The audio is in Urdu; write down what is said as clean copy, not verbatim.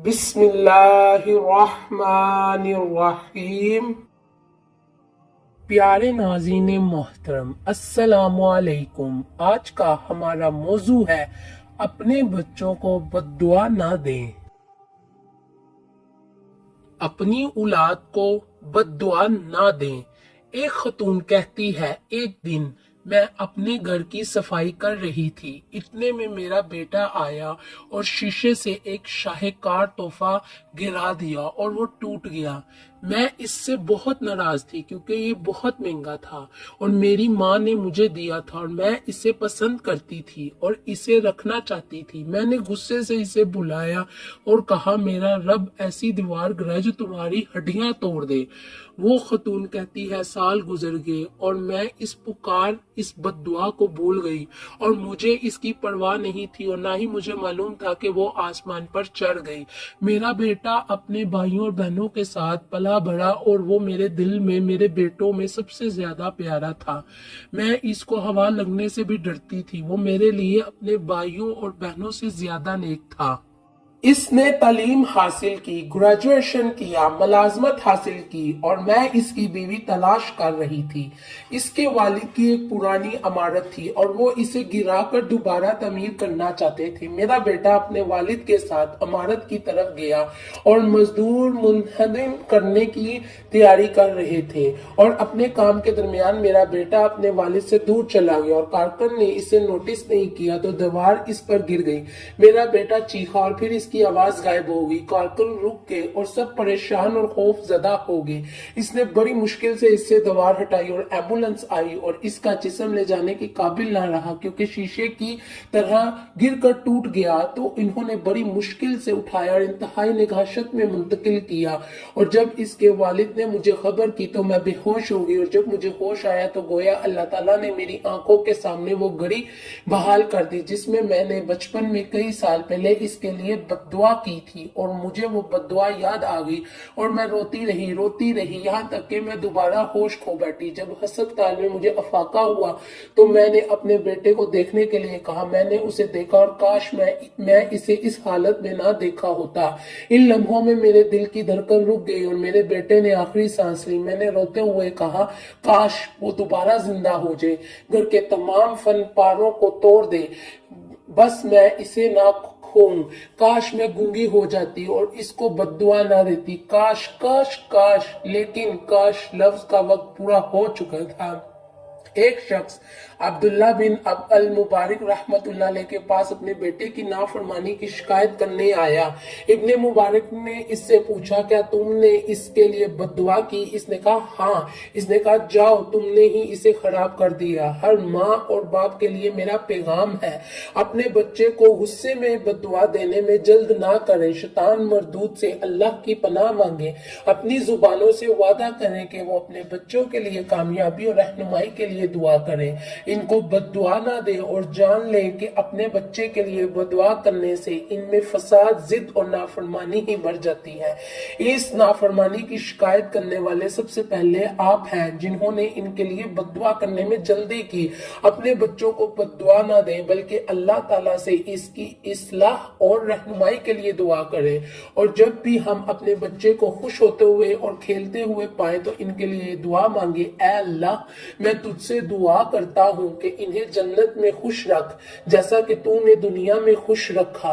بسم اللہ الرحمن الرحیم۔ پیارے ناظرین محترم، السلام علیکم۔ آج کا ہمارا موضوع ہے اپنے بچوں کو بد دعا نہ دیں۔ اپنی اولاد کو بد دعا نہ دیں۔ ایک خاتون کہتی ہے، ایک دن میں اپنے گھر کی صفائی کر رہی تھی، اتنے میں میرا بیٹا آیا اور شیشے سے ایک شاہکار تحفہ گرا دیا اور وہ ٹوٹ گیا۔ میں اس سے بہت ناراض تھی کیونکہ یہ بہت مہنگا تھا اور میری ماں نے مجھے دیا تھا اور میں اسے پسند کرتی تھی اور اسے رکھنا چاہتی تھی۔ میں نے غصے سے اسے بلایا اور کہا، میرا رب ایسی دیوار گرائے جو تمہاری ہڈیاں توڑ دے۔ وہ خاتون کہتی ہے، سال گزر گئے اور میں اس بد دعا کو بھول گئی اور مجھے اس کی پرواہ نہیں تھی اور نہ ہی مجھے معلوم تھا کہ وہ آسمان پر چڑھ گئی۔ میرا بیٹا اپنے بھائیوں اور بہنوں کے ساتھ پلا بڑھا اور وہ میرے دل میں، میرے بیٹوں میں سب سے زیادہ پیارا تھا۔ میں اس کو ہوا لگنے سے بھی ڈرتی تھی۔ وہ میرے لیے اپنے بھائیوں اور بہنوں سے زیادہ نیک تھا۔ اس نے تعلیم حاصل کی، گریجویشن کیا، ملازمت حاصل کی اور میں اس کی بیوی تلاش کر رہی تھی۔ اس کے والد کی ایک پرانی عمارت تھی اور وہ اسے گرا کر دوبارہ تعمیر کرنا چاہتے تھے۔ میرا بیٹا اپنے والد کے ساتھ عمارت کی طرف گیا اور مزدور منہدم کرنے کی تیاری کر رہے تھے اور اپنے کام کے درمیان میرا بیٹا اپنے والد سے دور چلا گیا اور کارکن نے اسے نوٹس نہیں کیا تو دیوار اس پر گر گئی۔ میرا بیٹا چیخا اور پھر اس کی آواز غائب ہو گئی۔ کارکن رک گئے اور سب پریشان اور خوف زدہ ہو گئے۔ اس نے بڑی مشکل سے اس سے دیوار ہٹائی اور ایمبولنس آئی اور اس کا جسم لے جانے کے قابل نہ رہا کیونکہ شیشے کی طرح گر کر ٹوٹ گیا، تو انہوں نے بڑی مشکل سے اٹھایا اور انتہائی نگہشت میں منتقل کیا۔ اور جب اس کے والد نے مجھے خبر کی تو میں بے ہوش ہو گئی اور جب مجھے ہوش آیا تو گویا اللہ تعالیٰ نے میری آنکھوں کے سامنے وہ گھڑی بحال کر دی جس میں میں نے بچپن میں کئی سال پہلے اس کے لیے بد دعا کی تھی، اور مجھے وہ بد دعا یاد آ گئی اور میں روتی رہی یہاں تک کہ میں دوبارہ ہوش کھو بیٹھی۔ جب ہسپتال میں مجھے افاقہ ہوا تو میں نے اپنے بیٹے کو دیکھنے کے لیے کہا۔ میں نے اسے دیکھا اور کاش میں اسے اس حالت میں نہ دیکھا ہوتا۔ ان لمحوں میں میرے دل کی دھڑکن رک گئی اور میرے بیٹے نے آخری سانس لی۔ میں نے روتے ہوئے کہا، کاش وہ دوبارہ زندہ ہو جائے، گھر کے تمام فن پاروں کو توڑ دے، بس میں اسے نہ کھوؤں۔ کاش میں گونگی ہو جاتی اور اس کو بد دعا نہ دیتی۔ کاش کاش کاش، لیکن کاش لفظ کا وقت پورا ہو چکا تھا۔ ایک شخص عبداللہ بن المبارک رحمت اللہ علیہ کے پاس اپنے بیٹے کی نافرمانی کی شکایت کرنے آیا۔ ابن مبارک نے اس سے پوچھا، کیا تم نے اس کے لیے بد دعا کی؟ اس نے کہا، ہاں۔ اس نے کہا، جاؤ، تم نے ہی اسے خراب کر دیا۔ ہر ماں اور باپ کے لیے میرا پیغام ہے، اپنے بچے کو غصے میں بد دعا دینے میں جلد نہ کریں۔ شیطان مردود سے اللہ کی پناہ مانگیں۔ اپنی زبانوں سے وعدہ کریں کہ وہ اپنے بچوں کے لیے کامیابی اور رہنمائی کے لیے دعا کریں، ان کو بد دعا نہ دیں اور جان لیں کہ اپنے بچے کے لیے بد دعا کرنے سے ان میں فساد، ضد اور نافرمانی ہی بڑھ جاتی ہے۔ اس نافرمانی کی شکایت کرنے والے سب سے پہلے آپ ہیں جنہوں نے ان کے لیے بد دعا کرنے میں جلدی کی۔ اپنے بچوں کو بد دعا نہ دیں بلکہ اللہ تعالیٰ سے اس کی اصلاح اور رہنمائی کے لیے دعا کریں، اور جب بھی ہم اپنے بچے کو خوش ہوتے ہوئے اور کھیلتے ہوئے پائیں تو ان کے لیے دعا مانگے، اے اللہ، میں تجھ سے دعا کرتا ہوں کہ انہیں جنت میں خوش رکھ جیسا کہ تو نے دنیا میں خوش رکھا۔